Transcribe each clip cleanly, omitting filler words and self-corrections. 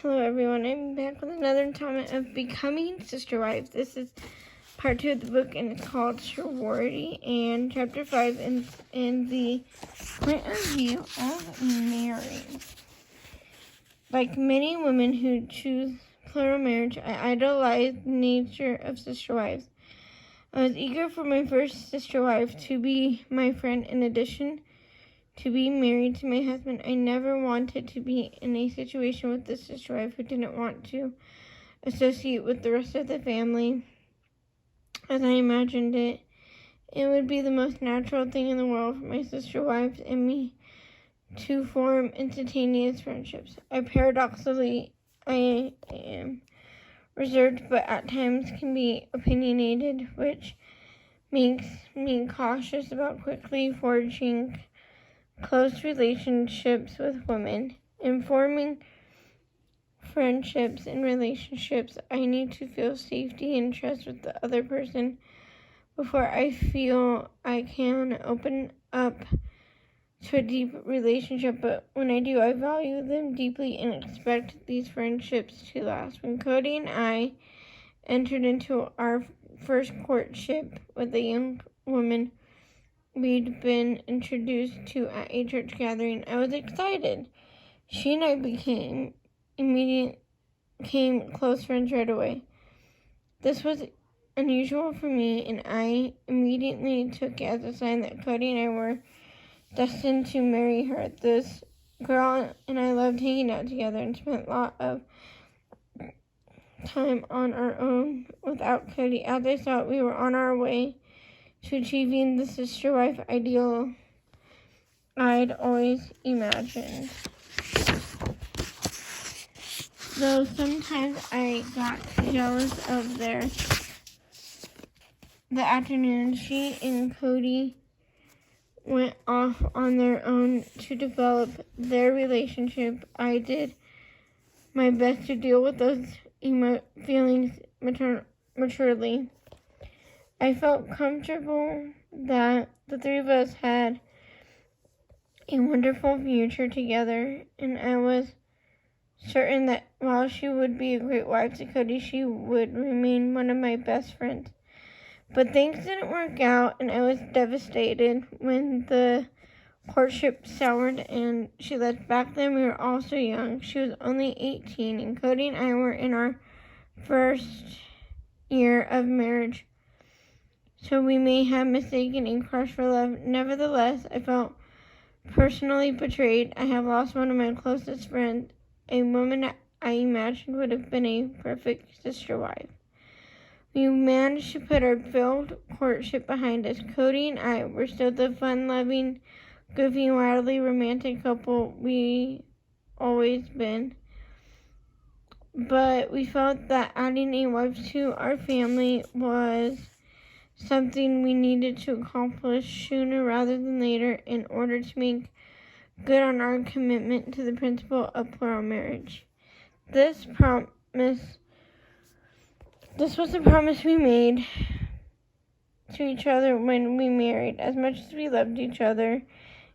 Hello everyone, I'm back with another installment of Becoming Sister Wives. This is part 2 of the book and it's called Sorority, and chapter 5 in the point of view of Mary. Like many women who choose plural marriage, I idolized the nature of sister wives. I was eager for my first sister wife to be my friend in addition to be married to my husband. I never wanted to be in a situation with the sister wife who didn't want to associate with the rest of the family. As I imagined it, it would be the most natural thing in the world for my sister wives and me to form instantaneous friendships. I am reserved, but at times can be opinionated, which makes me cautious about quickly forging close relationships with women. In forming friendships and relationships, I need to feel safety and trust with the other person before I feel I can open up to a deep relationship. But when I do, I value them deeply and expect these friendships to last. When Cody and I entered into our first courtship with a young woman we'd been introduced to at a church gathering, I was excited. She and I became close friends right away. This was unusual for me, and I immediately took it as a sign that Cody and I were destined to marry her. This girl and I loved hanging out together and spent a lot of time on our own without Cody. As I thought we were on our way to achieving the sister wife ideal I'd always imagined. Though sometimes I got jealous of the afternoon she and Cody went off on their own to develop their relationship. I did my best to deal with those feelings maturely. I felt comfortable that the three of us had a wonderful future together, and I was certain that while she would be a great wife to Cody, she would remain one of my best friends. But things didn't work out, and I was devastated when the courtship soured and she left. Back then, we were all so young. She was only 18, and Cody and I were in our first year of marriage. So we may have mistaken a crush for love. Nevertheless, I felt personally betrayed. I have lost one of my closest friends, a woman I imagined would have been a perfect sister wife. We managed to put our failed courtship behind us. Cody and I were still the fun-loving, goofy, wildly romantic couple we always been. But we felt that adding a wife to our family was something we needed to accomplish sooner rather than later in order to make good on our commitment to the principle of plural marriage. This was the promise we made to each other when we married. As much as we loved each other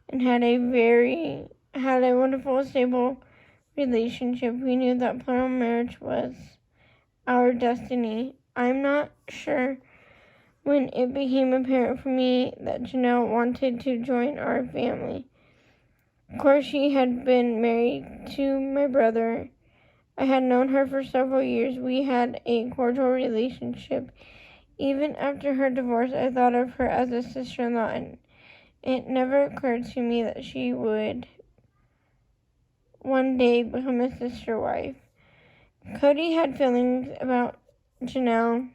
and had a wonderful, stable relationship, we knew that plural marriage was our destiny. I'm not sure when it became apparent for me that Janelle wanted to join our family. Of course, she had been married to my brother. I had known her for several years. We had a cordial relationship. Even after her divorce, I thought of her as a sister-in-law, and it never occurred to me that she would one day become a sister wife. Cody had feelings about Janelle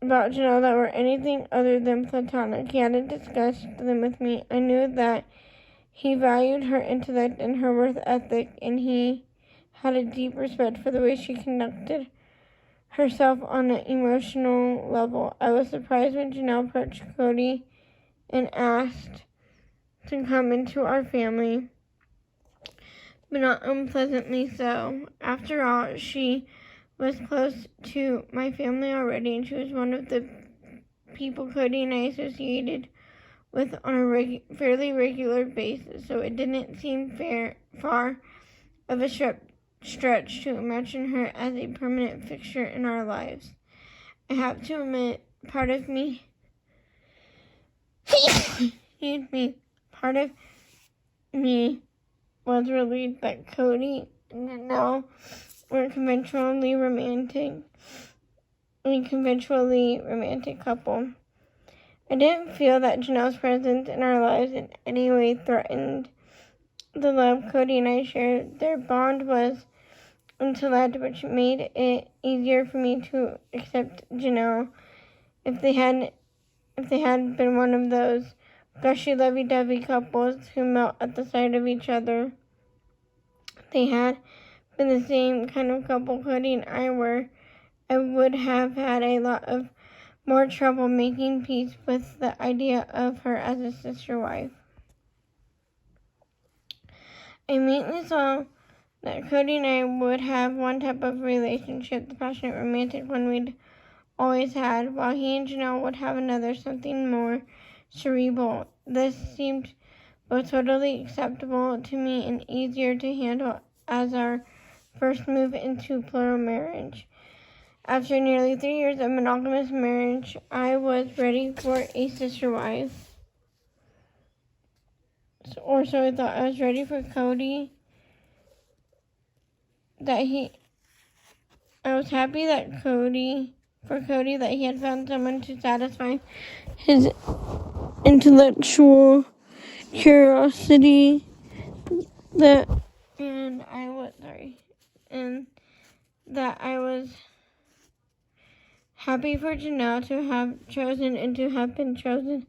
that were anything other than platonic. He hadn't discussed them with me. I knew that he valued her intellect and her work ethic, and he had a deep respect for the way she conducted herself on an emotional level. I was surprised when Janelle approached Cody and asked to come into our family, but not unpleasantly so. After all, she was close to my family already, and she was one of the people Cody and I associated with on a fairly regular basis, so it didn't seem far of a stretch to imagine her as a permanent fixture in our lives. I have to admit, part of me, part of me was relieved that Cody and Janelle were a conventionally romantic couple. I didn't feel that Janelle's presence in our lives in any way threatened the love Cody and I shared. Their bond was intellect, which made it easier for me to accept Janelle. If they had been one of those gushy, lovey-dovey couples who melt at the sight of each other, they had been the same kind of couple Cody and I were, I would have had a lot of more trouble making peace with the idea of her as a sister wife. I immediately saw that Cody and I would have one type of relationship, the passionate romantic one we'd always had, while he and Janelle would have another, something more cerebral. This seemed both totally acceptable to me and easier to handle as our first move into plural marriage. After nearly 3 years of monogamous marriage, I was ready for a sister wife. So I thought. I was ready for Cody. I was happy that Cody that he had found someone to satisfy his intellectual curiosity. And that I was happy for Janelle to have chosen and to have been chosen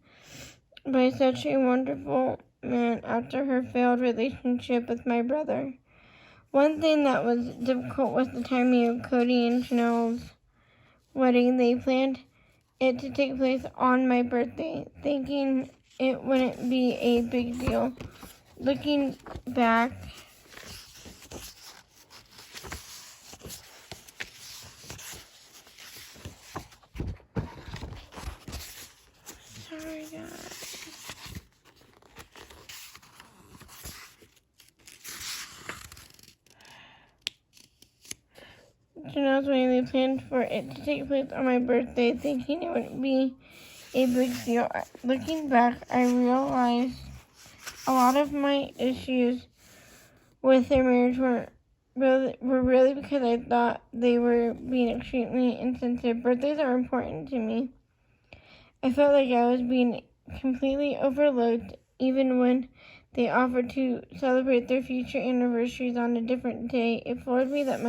by such a wonderful man after her failed relationship with my brother. One thing that was difficult was the timing of Cody and Janelle's wedding. They planned it to take place on my birthday, thinking it wouldn't be a big deal. Looking back, sorry guys. Janelle's wedding, they planned for it to take place on my birthday, thinking it wouldn't be a big deal. Looking back, I realized a lot of my issues with their marriage were really because I thought they were being extremely insensitive. Birthdays are important to me. I felt like I was being completely overlooked, even when they offered to celebrate their future anniversaries on a different day. It floored me that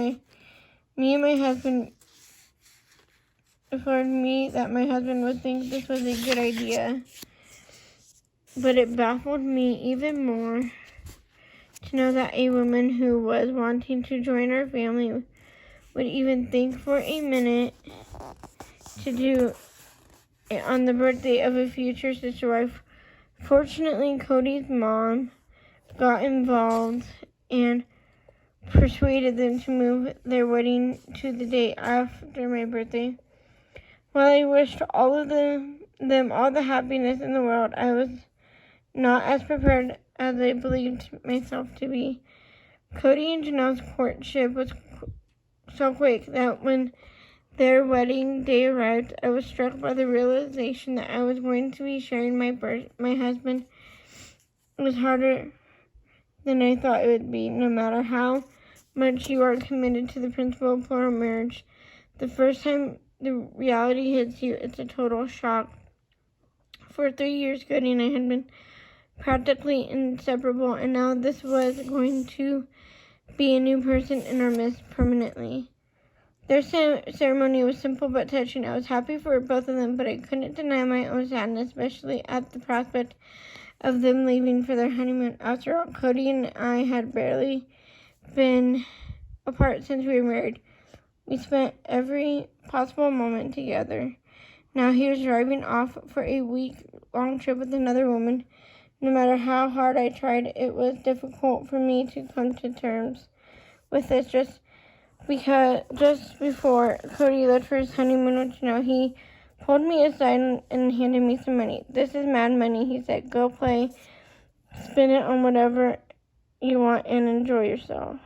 my husband would think this was a good idea. But it baffled me even more to know that a woman who was wanting to join our family would even think for a minute to do it on the birthday of a future sister wife. Fortunately, Cody's mom got involved and persuaded them to move their wedding to the day after my birthday. While I wished all of them all the happiness in the world, I was not as prepared as I believed myself to be. Cody and Janelle's courtship was so quick that when their wedding day arrived, I was struck by the realization that I was going to be sharing my husband. It was harder than I thought it would be. No matter how much you are committed to the principle of plural marriage, the first time the reality hits you, it's a total shock. For 3 years, Cody and I had been practically inseparable, and now this was going to be a new person in our midst permanently. Their ceremony was simple but touching. I was happy for both of them, but I couldn't deny my own sadness, especially at the prospect of them leaving for their honeymoon. After all, Cody and I had barely been apart since we were married. We spent every possible moment together. Now he was driving off for a week-long trip with another woman. No matter how hard I tried, it was difficult for me to come to terms with this. Just before Cody left for his honeymoon with Janelle, he pulled me aside and handed me some money. "This is mad money," he said. "Go play, spend it on whatever you want, and enjoy yourself."